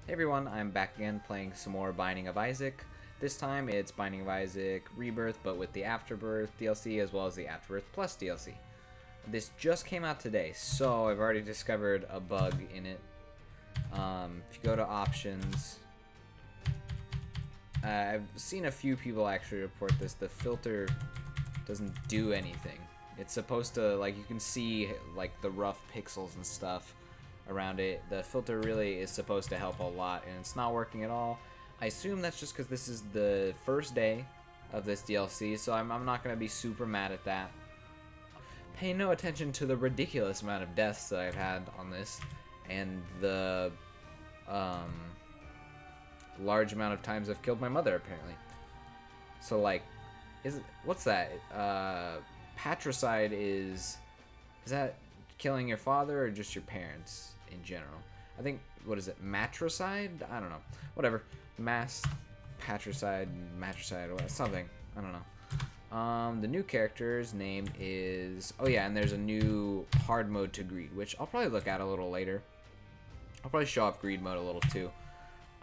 Hey everyone, I'm back again playing some more Binding of Isaac. This time it's Binding of Isaac Rebirth, but with the Afterbirth DLC as well as the Afterbirth Plus DLC. This just came out today, so I've already discovered a bug in it. If you go to options, I've seen a few people actually report this. The filter doesn't do anything. It's supposed to, like, you can see like the rough pixels and stuff around it. The filter really is supposed to help a lot, and it's not working at all. I assume that's just because this is the first day of this DLC, so I'm not going to be super mad at that. Pay no attention to the ridiculous amount of deaths that I've had on this, and the large amount of times I've killed my mother, apparently. So, like, what's that? Patricide is that killing your father or just your parents in general? I think, what is it, matricide? I don't know. Whatever. Patricide, something. I don't know. The new character's name is... Oh yeah, and there's a new hard mode to greed, which I'll probably look at a little later. I'll probably show off greed mode a little too.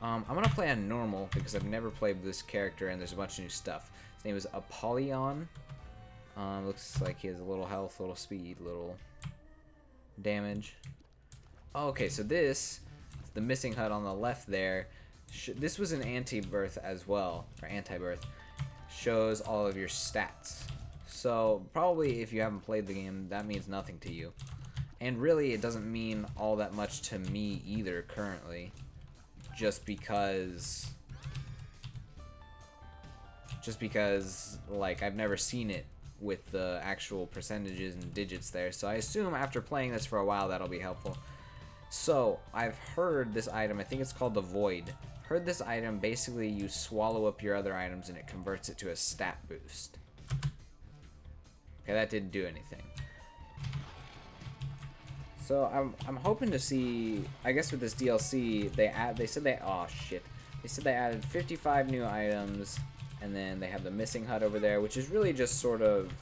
I'm going to play on normal because I've never played this character and there's a bunch of new stuff. His name is Apollyon. Looks like he has a little health, little speed, little damage. Oh, okay, so this, the missing HUD on the left there, this was an anti-birth as well, or anti-birth, shows all of your stats. So probably if you haven't played the game, that means nothing to you. And really, it doesn't mean all that much to me either currently, just because like I've never seen it with the actual percentages and digits there. So I assume after playing this for a while that'll be helpful. So I've heard this item, I think it's called the Void. Heard this item, basically you swallow up your other items and it converts it to a stat boost. Okay, that didn't do anything. So I'm hoping to see, I guess with this DLC, they said they added 55 new items, and then they have the missing HUD over there, which is really just sort of,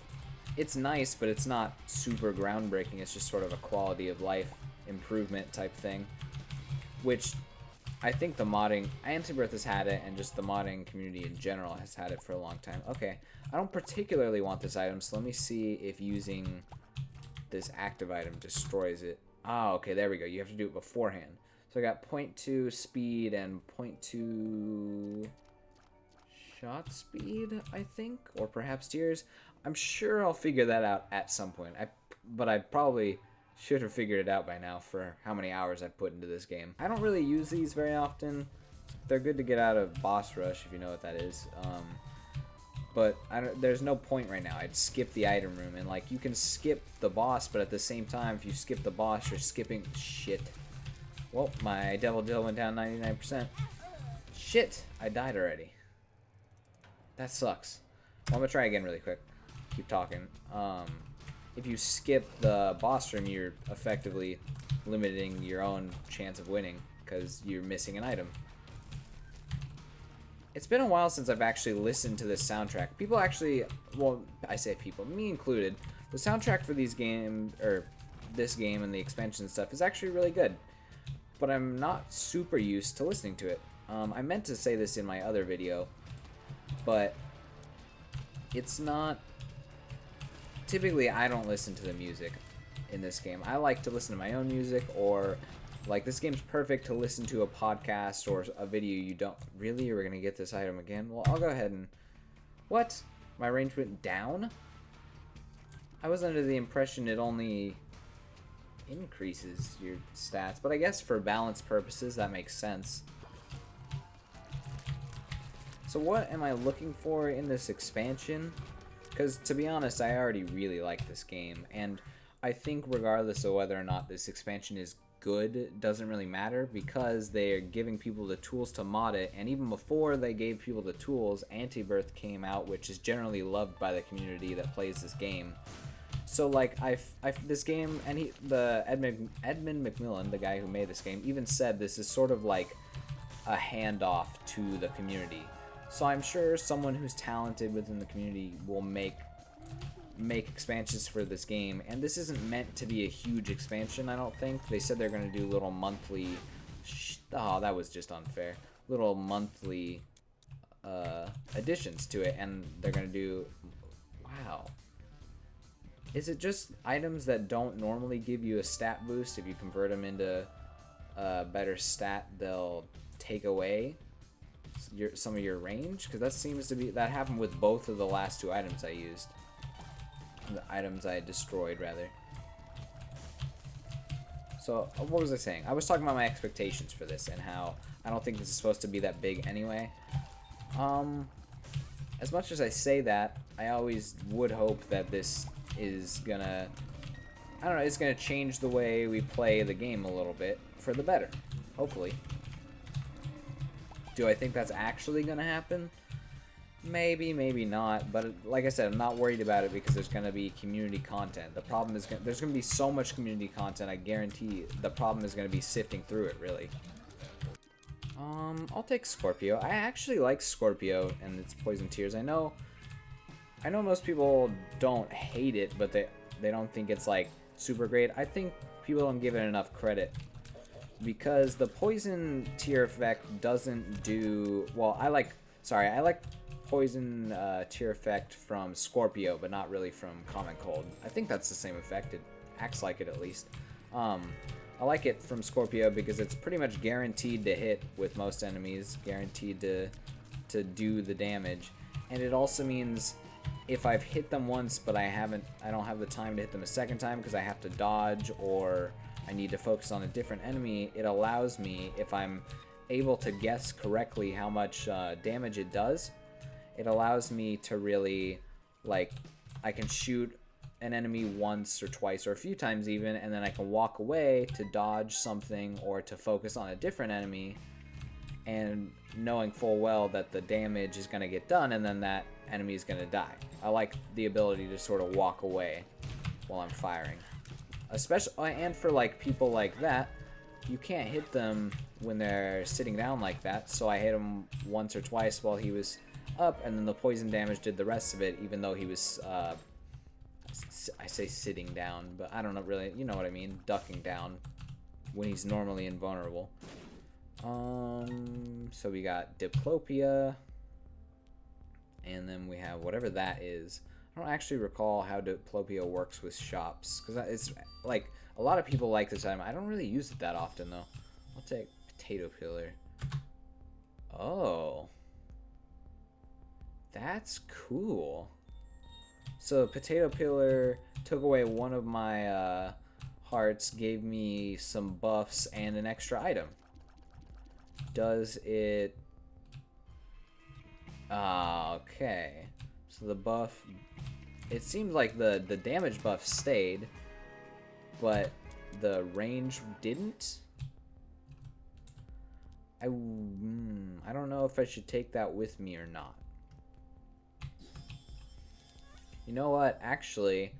it's nice, but it's not super groundbreaking. It's just sort of a quality of life improvement type thing, which I think the modding, Afterbirth has had it, and just the modding community in general has had it for a long time. Okay, I don't particularly want this item, so let me see if using this active item destroys it. Ah, okay, there we go. You have to do it beforehand. So I got 0.2 speed and 0.2 shot speed, I think, or perhaps tears. I'm sure I'll figure that out at some point. But I probably should have figured it out by now for how many hours I've put into this game. I don't really use these very often. They're good to get out of boss rush, if you know what that is. But there's no point right now. I'd skip the item room, and like you can skip the boss, but at the same time, if you skip the boss, you're skipping shit. Well, my Devil Deal went down 99%. Shit, I died already. That sucks. Well, I'm gonna try again really quick. Keep talking. If you skip the boss room, you're effectively limiting your own chance of winning because you're missing an item. It's been a while since I've actually listened to this soundtrack. People actually, well, I say people, me included, the soundtrack for these games, or this game and the expansion and stuff, is actually really good. But I'm not super used to listening to it. I meant to say this in my other video, but it's not... Typically, I don't listen to the music in this game. I like to listen to my own music, or like this game's perfect to listen to a podcast or a video you don't... Really? You're gonna get this item again? Well, I'll go ahead and... What? My range went down? I was under the impression it only increases your stats, but I guess for balance purposes that makes sense. So what am I looking for in this expansion? Because to be honest, I already really like this game, and I think regardless of whether or not this expansion is good, doesn't really matter, because they're giving people the tools to mod it, and even before they gave people the tools, Afterbirth came out, which is generally loved by the community that plays this game. So like this game, and Edmund McMillan, the guy who made this game, even said this is sort of like a handoff to the community. So I'm sure someone who's talented within the community will make expansions for this game, and this isn't meant to be a huge expansion, I don't think. They said they're going to do little monthly Oh, that was just unfair. Little monthly additions to it, and they're gonna do. Wow. Is it just items that don't normally give you a stat boost? If you convert them into a better stat, they'll take away some of your range? Because that seems to be that happened with both of the last two items I used. The items I destroyed, rather. So, what was I saying? I was talking about my expectations for this and how I don't think this is supposed to be that big anyway. As much as I say that, I always would hope that this is gonna, I don't know, it's gonna change the way we play the game a little bit for the better. Hopefully. Do I think that's actually gonna happen? Maybe, maybe not, but like I said, I'm not worried about it because there's going to be community content. The problem is there's going to be so much community content, I guarantee the problem is going to be sifting through it, really. I'll take Scorpio. I actually like Scorpio and its Poison Tears. I know most people don't hate it, but they don't think it's, like, super great. I think people don't give it enough credit because the Poison Tear effect doesn't do... Well, I like Poison Tear effect from Scorpio, but not really from Common Cold. I think that's the same effect. It acts like it, at least. I like it from Scorpio because it's pretty much guaranteed to hit with most enemies, guaranteed to do the damage, and it also means if I've hit them once, but I don't have the time to hit them a second time because I have to dodge or I need to focus on a different enemy. It allows me, if I'm able to guess correctly how much damage it does, it allows me to really, like, I can shoot an enemy once or twice or a few times even, and then I can walk away to dodge something or to focus on a different enemy, and knowing full well that the damage is going to get done and then that enemy is going to die. I like the ability to sort of walk away while I'm firing. Especially, and for, like, people like that, you can't hit them when they're sitting down like that, so I hit him once or twice while he was up, and then the poison damage did the rest of it, even though he was, I say sitting down, but I don't know really, you know what I mean, ducking down when he's normally invulnerable. So we got Diplopia, and then we have whatever that is. I don't actually recall how Diplopia works with shops, because it's, like, a lot of people like this item. I don't really use it that often, though. I'll take Potato Peeler. Oh. That's cool. So Potato Peeler took away one of my hearts, gave me some buffs and an extra item. Does it... okay. So the buff... It seems like the damage buff stayed, but the range didn't. I don't know if I should take that with me or not. You know what? Actually,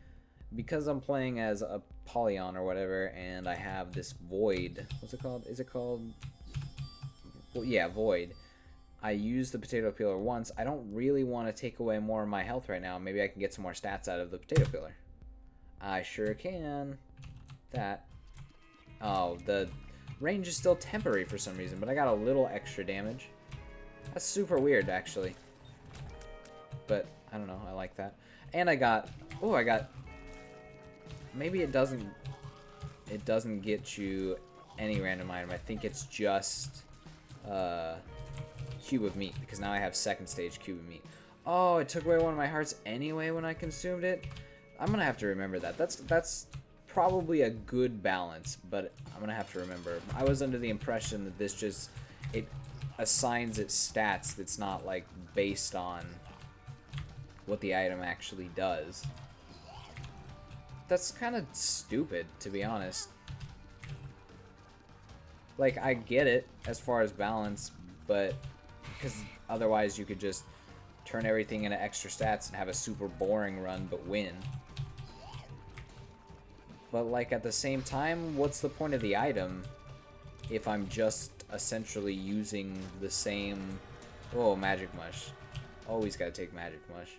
because I'm playing as a Polyon or whatever, and I have this Void. What's it called? Is it called... Well, yeah, Void. I used the Potato Peeler once. I don't really want to take away more of my health right now. Maybe I can get some more stats out of the Potato Peeler. I sure can. That. Oh, the range is still temporary for some reason, but I got a little extra damage. That's super weird, actually. But, I don't know. I like that. And I got... Oh, I got... Maybe it doesn't get you any random item. I think it's just... Cube of Meat, because now I have second stage Cube of Meat. Oh, it took away one of my hearts anyway when I consumed it? I'm gonna have to remember that. That's probably a good balance, but I'm gonna have to remember. I was under the impression that this just... It assigns its stats that's not, like, based on what the item actually does. That's kind of stupid, to be honest. Like, I get it as far as balance, but because otherwise you could just turn everything into extra stats and have a super boring run but win. But, like, at the same time, what's the point of the item if I'm just essentially using the same... Oh, Magic Mush. Always gotta take Magic Mush.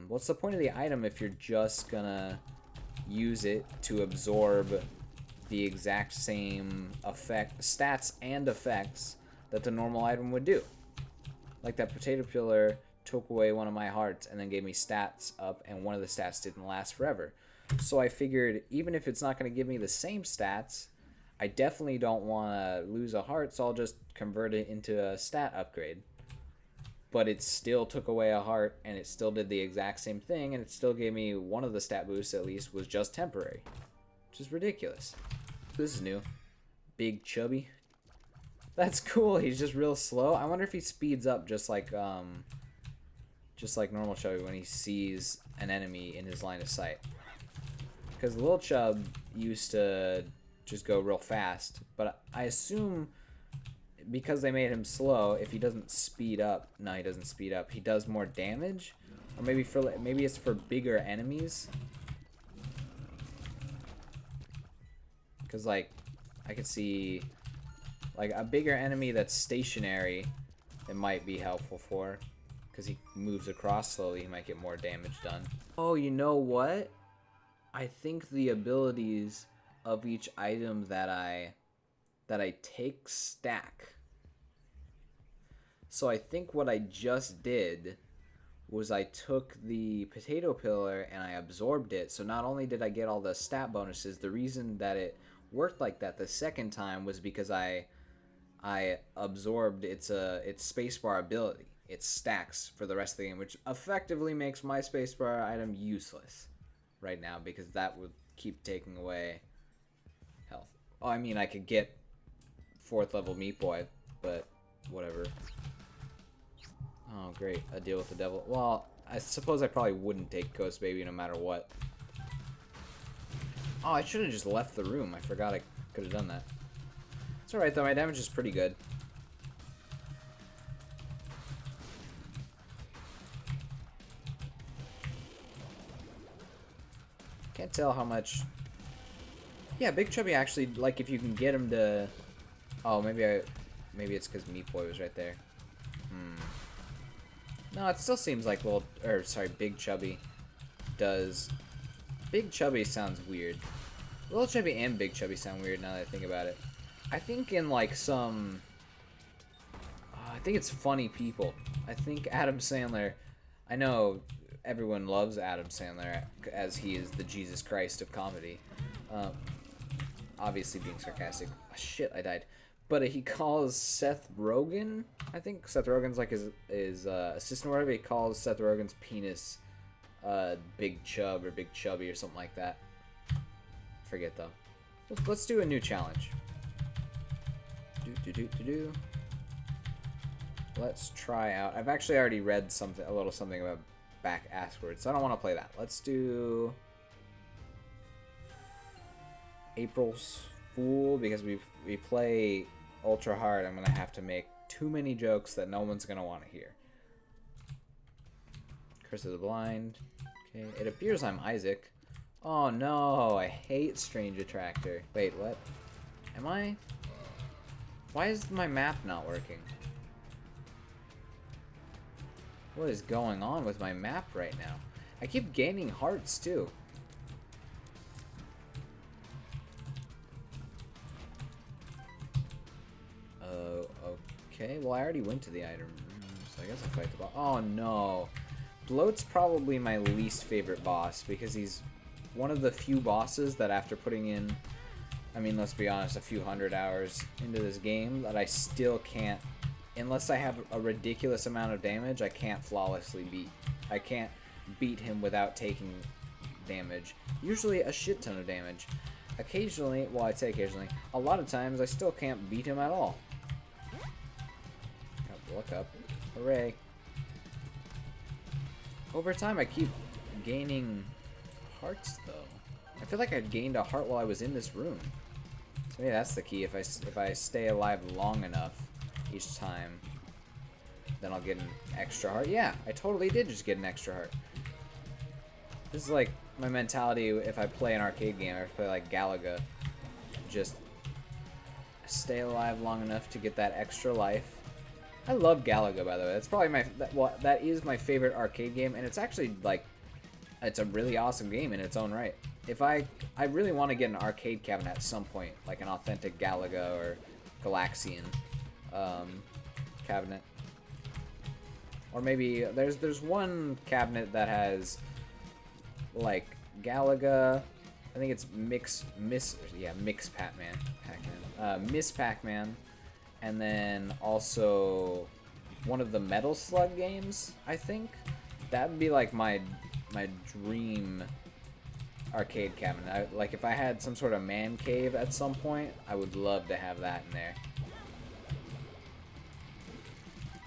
What's the point of the item if you're just gonna use it to absorb the exact same stats and effects that the normal item would do. Like that potato peeler took away one of my hearts and then gave me stats up, and one of the stats didn't last forever. So I figured, even if it's not going to give me the same stats, I definitely don't want to lose a heart, so I'll just convert it into a stat upgrade. But it still took away a heart, and it still did the exact same thing, and it still gave me one of the stat boosts, at least, was just temporary. Which is ridiculous. This is new. Big Chubby. That's cool. He's just real slow. I wonder if he speeds up just like normal Chubby when he sees an enemy in his line of sight. Because Lil Chub used to just go real fast, but I assume because they made him slow, if he doesn't speed up, no, he doesn't speed up, he does more damage, or maybe it's for bigger enemies. Because like I could see like a bigger enemy that's stationary, it might be helpful for, because he moves across slowly, he might get more damage done. Oh, you know what? I think the abilities of each item that I take stack. So I think what I just did was I took the potato pillar and I absorbed it. So not only did I get all the stat bonuses, the reason that it worked like that the second time was because I absorbed its spacebar ability. It stacks for the rest of the game, which effectively makes my spacebar item useless right now, because that would keep taking away health. Oh, I mean, I could get 4th level Meat Boy, but whatever. Oh, great. A deal with the devil. Well, I suppose I probably wouldn't take Ghost Baby no matter what. Oh, I should have just left the room. I forgot I could have done that. It's alright, though. My damage is pretty good. Can't tell how much... Yeah, Big Chubby actually, like, if you can get him to... Oh, maybe it's because Meat Boy was right there. No, it still seems like Big Chubby does... Big Chubby sounds weird. Little Chubby and Big Chubby sound weird now that I think about it. I think in, like, some... I think it's Funny People. I think Adam Sandler... I know everyone loves Adam Sandler, as he is the Jesus Christ of comedy. Obviously being sarcastic. Oh, shit, I died. But he calls Seth Rogen, I think Seth Rogen's like his assistant or whatever, he calls Seth Rogen's penis Big Chub or Big Chubby or something like that. Forget though. Let's do a new challenge. Let's try out. I've actually already read a little something about back asswards, so I don't want to play that. Let's do April's Fool, because we play ultra hard. I'm gonna have to make too many jokes that no one's gonna want to hear. Curse of the Blind. Okay, it appears I'm Isaac. Oh no, I hate Strange Attractor. Wait, what? Am I? Why is my map not working? What is going on with my map right now? I keep gaining hearts too. Okay, well I already went to the item room, so I guess I'll fight the boss. Oh no. Bloat's probably my least favorite boss, because he's one of the few bosses that after putting in, I mean, let's be honest, a few hundred hours into this game, that I still can't, unless I have a ridiculous amount of damage, I can't flawlessly beat. I can't beat him without taking damage. Usually a shit ton of damage. Occasionally, well, I'd say occasionally, a lot of times I still can't beat him at all. Look up. Hooray. Over time I keep gaining hearts though. I feel like I gained a heart while I was in this room. So maybe that's the key. If I stay alive long enough each time, then I'll get an extra heart. Yeah, I totally did just get an extra heart. This is like my mentality if I play an arcade game, or if I play like Galaga. Just stay alive long enough to get that extra life. I love Galaga, by the way. That's probably that is my favorite arcade game, and it's actually like, it's a really awesome game in its own right. if I really want to get an arcade cabinet at some point, like an authentic Galaga or Galaxian cabinet. Or maybe there's one cabinet that has like Galaga, I think it's Miss Pac-Man, Miss Pac-Man, and then also one of the Metal Slug games, I think. That would be like my dream arcade cabinet. Like if I had some sort of man cave at some point, I would love to have that in there.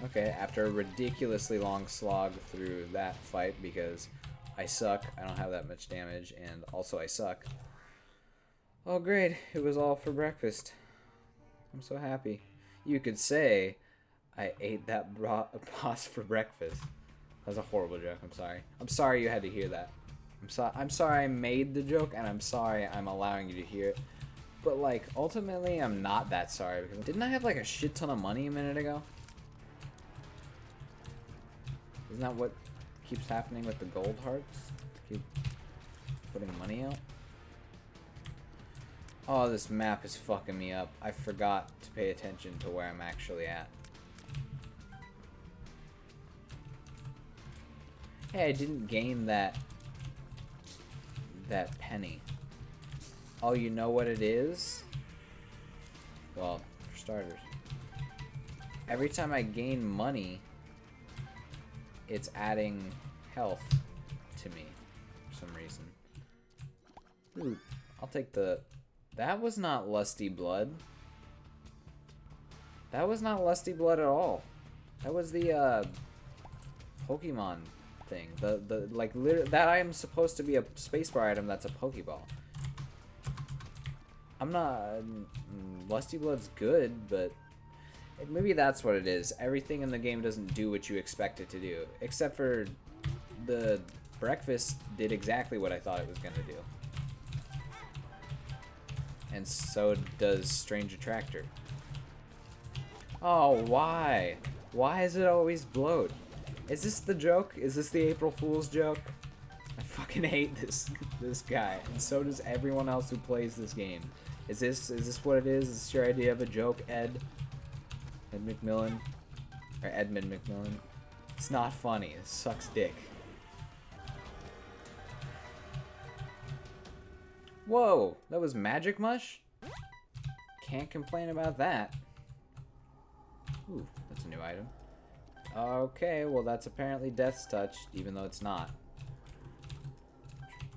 Okay, after a ridiculously long slog through that fight because I suck, I don't have that much damage, and also I suck. Oh great, it was all for breakfast. I'm so happy. You could say I ate that boss for breakfast. That was a horrible joke, I'm sorry. I'm sorry you had to hear that. I'm sorry I made the joke, and I'm sorry I'm allowing you to hear it. But like, ultimately, I'm not that sorry. Because didn't I have like a shit ton of money a minute ago? Isn't that what keeps happening with the gold hearts? Keep putting money out? Oh, this map is fucking me up. I forgot to pay attention to where I'm actually at. Hey, I didn't gain that penny. Oh, you know what it is? Well, for starters, every time I gain money, it's adding health to me for some reason. Ooh, I'll take the... That was not Lusty Blood. That was not Lusty Blood at all. That was the Pokemon thing. The like that item is supposed to be a spacebar item that's a Pokeball. I'm not... Lusty Blood's good, but maybe that's what it is. Everything in the game doesn't do what you expect it to do. Except for the breakfast did exactly what I thought it was going to do. And so does Strange Attractor. Oh, why? Why is it always bloat? Is this the joke? Is this the April Fool's joke? I fucking hate this guy, and so does everyone else who plays this game. Is this what it is? Is this your idea of a joke, Ed McMillan? Or Edmund McMillan? It's not funny. It sucks dick. Whoa! That was Magic Mush? Can't complain about that. Ooh, that's a new item. Okay, well that's apparently Death's Touch, even though it's not.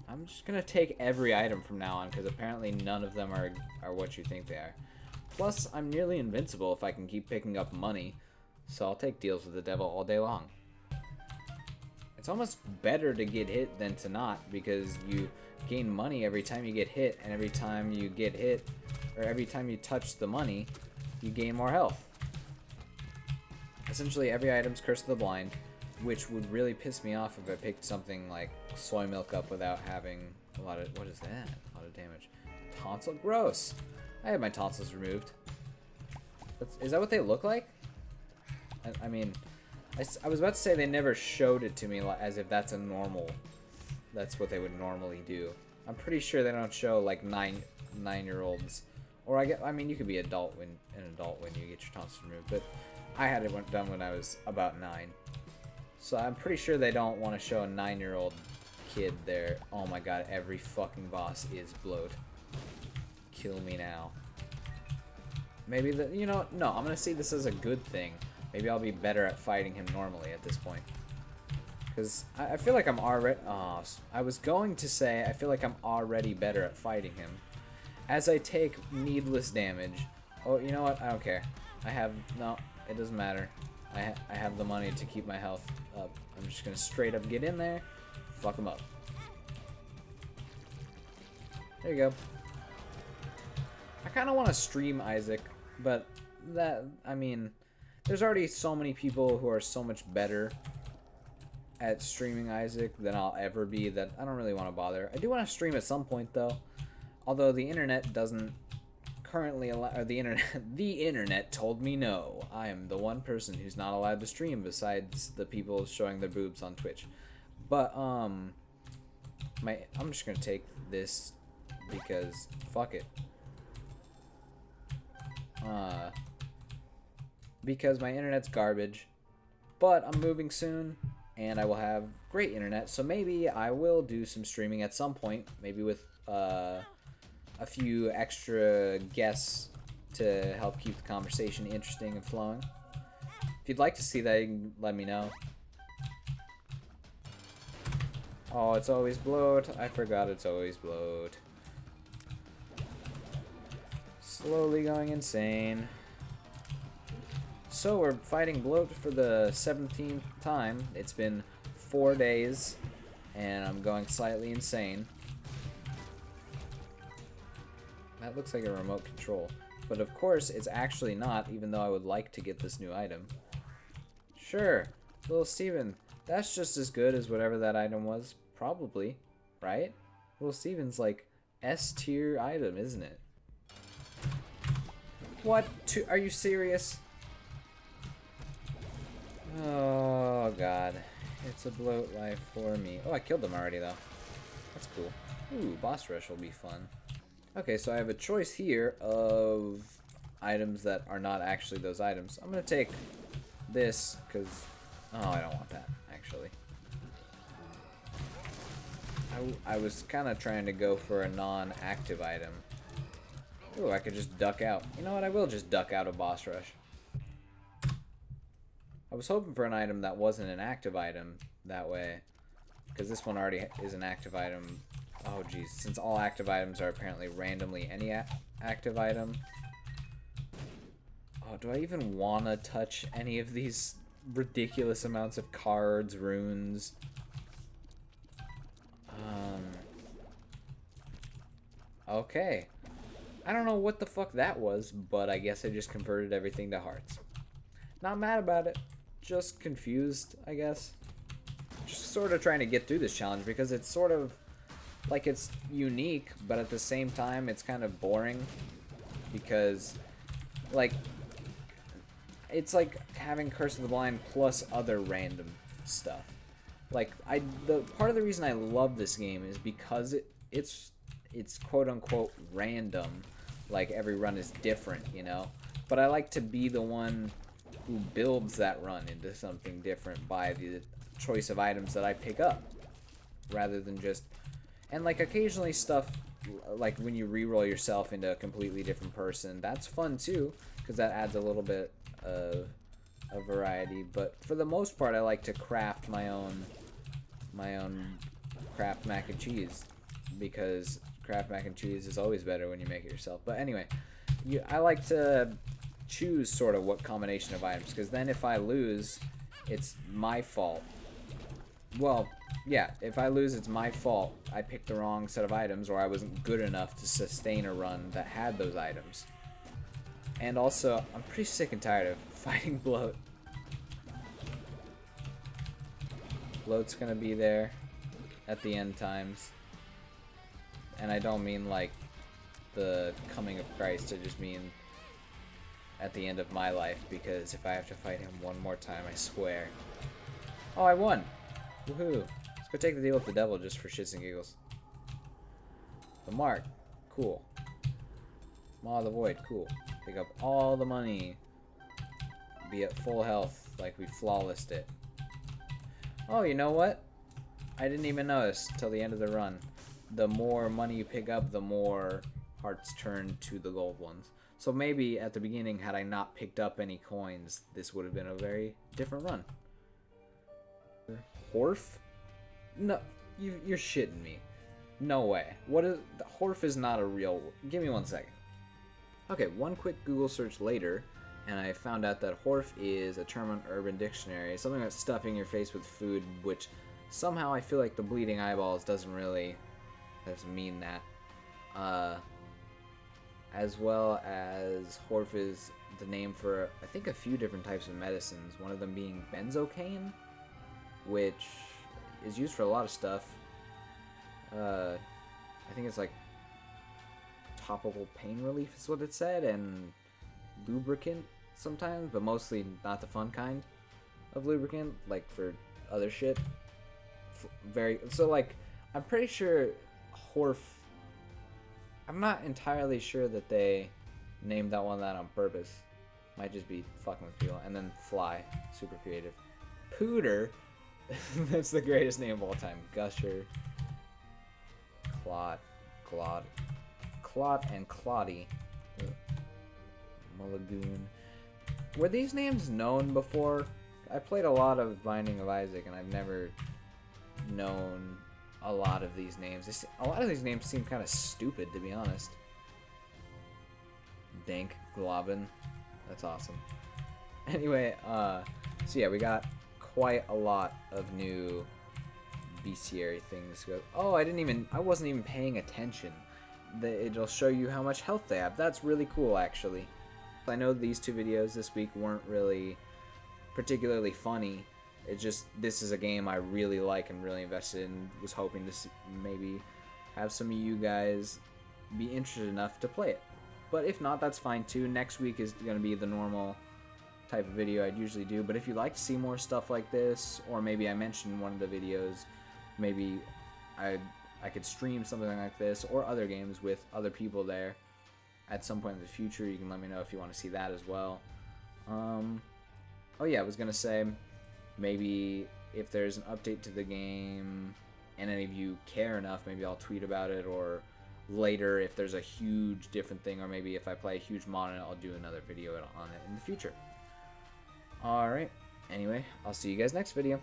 I'm just gonna take every item from now on, because apparently none of them are what you think they are. Plus, I'm nearly invincible if I can keep picking up money, so I'll take deals with the devil all day long. It's almost better to get hit than to not, because you gain money every time you get hit, and every time you get hit, or every time you touch the money, you gain more health. Essentially, every item's Curse of the Blind, which would really piss me off if I picked something like Soy Milk up without having a lot of... What is that? A lot of damage. Tonsil? Gross! I had my tonsils removed. Is that what they look like? I mean, I was about to say they never showed it to me as if that's a normal... That's what they would normally do. I'm pretty sure they don't show like nine-year-olds. Or I mean, you could be an adult when you get your tonsils removed, but I had it done when I was about 9. So I'm pretty sure they don't want to show a 9-year-old kid there. Oh my god, every fucking boss is bloat. Kill me now. Maybe you know, no, I'm gonna see this as a good thing. Maybe I'll be better at fighting him normally at this point. Because I feel like I'm already... Oh, I was going to say I feel like I'm already better at fighting him. As I take needless damage. Oh, you know what? I don't care. No, it doesn't matter. I have the money to keep my health up. I'm just going to straight up get in there, fuck him up. There you go. I kind of want to stream Isaac, but I mean, there's already so many people who are so much better at streaming Isaac than I'll ever be that I don't really want to bother. I do want to stream at some point though, although the internet doesn't currently allow, or the internet told me no. I am the one person who's not allowed to stream besides the people showing their boobs on Twitch. But I'm just gonna take this because fuck it. Because my internet's garbage, but I'm moving soon and I will have great internet, so maybe I will do some streaming at some point, maybe with a few extra guests to help keep the conversation interesting and flowing. If you'd like to see that, you can let me know. Oh, it's always bloat. I forgot it's always bloat. Slowly going insane. So we're fighting bloat for the 17th time. It's been 4 days, and I'm going slightly insane. That looks like a remote control. But of course, it's actually not, even though I would like to get this new item. Sure, little Steven, that's just as good as whatever that item was. Probably, right? Little Steven's like S-tier item, isn't it? What? Are you serious? Oh god. It's a bloat life for me. Oh, I killed them already though. That's cool. Ooh, boss rush will be fun. Okay, so I have a choice here of items that are not actually those items. I'm gonna take this, because... Oh, I don't want that, actually. I was kind of trying to go for a non-active item. Ooh, I could just duck out. You know what, I will just duck out of boss rush. I was hoping for an item that wasn't an active item that way, because this one already is an active item. Oh geez, since all active items are apparently randomly any active item. Oh, do I even want to touch any of these ridiculous amounts of cards, runes? Okay. I don't know what the fuck that was, but I guess I just converted everything to hearts. Not mad about it. Just confused, I guess. Just sort of trying to get through this challenge because it's sort of like it's unique, but at the same time it's kind of boring because like it's like having Curse of the Blind plus other random stuff. Like the part of the reason I love this game is because it's quote unquote random. Like every run is different, you know? But I like to be the one who builds that run into something different by the choice of items that I pick up. Rather than just... And like occasionally stuff, like when you reroll yourself into a completely different person, that's fun too, because that adds a little bit of variety. But for the most part, I like to craft my own Kraft mac and cheese, because Kraft mac and cheese is always better when you make it yourself. But anyway, I like to choose sort of what combination of items, because then if I lose, it's my fault. Well, yeah, if I lose, it's my fault. I picked the wrong set of items, or I wasn't good enough to sustain a run that had those items. And also, I'm pretty sick and tired of fighting bloat. Bloat's gonna be there at the end times. And I don't mean like the coming of Christ, I just mean at the end of my life, because if I have to fight him one more time, I swear. Oh, I won! Woohoo! Let's go take the deal with the devil just for shits and giggles. The mark. Cool. Maw of the Void. Cool. Pick up all the money. Be at full health like we flawlessed it. Oh, you know what? I didn't even notice till the end of the run. The more money you pick up, the more hearts turn to the gold ones. So maybe at the beginning, had I not picked up any coins, this would have been a very different run. Horf? No, you're shitting me. No way. What is... Horf is not a real... Give me 1 second. Okay, one quick Google search later, and I found out that Horf is a term on Urban Dictionary. Something that's stuffing your face with food, which somehow I feel like the bleeding eyeballs doesn't mean that. As well as Horf is the name for, I think, a few different types of medicines. One of them being benzocaine, which is used for a lot of stuff. I think it's like topical pain relief is what it said, and lubricant sometimes, but mostly not the fun kind of lubricant, like for other shit. So like, I'm pretty sure Horf. I'm not entirely sure that they named that one that on purpose. Might just be fucking with people. And then Fly, super creative. Pooter, that's the greatest name of all time. Gusher, Clot, and Clotty. Mulligoon. Were these names known before? I played a lot of Binding of Isaac, and I've never known a lot of these names. A lot of these names seem kind of stupid, to be honest. Dank Globin. That's awesome. Anyway, so yeah, we got quite a lot of new bestiary things. Oh, I wasn't even paying attention. It'll show you how much health they have. That's really cool, actually. I know these two videos this week weren't really particularly funny. It's just, this is a game I really like and really invested in. Was hoping to maybe have some of you guys be interested enough to play it. But if not, that's fine too. Next week is going to be the normal type of video I'd usually do. But if you'd like to see more stuff like this, or maybe I mentioned in one of the videos, maybe I could stream something like this or other games with other people there at some point in the future. You can let me know if you want to see that as well. Oh yeah, I was going to say, maybe if there's an update to the game and any of you care enough, maybe I'll tweet about it, or later if there's a huge different thing, or maybe if I play a huge mod on it, I'll do another video on it in the future. Alright, anyway, I'll see you guys next video.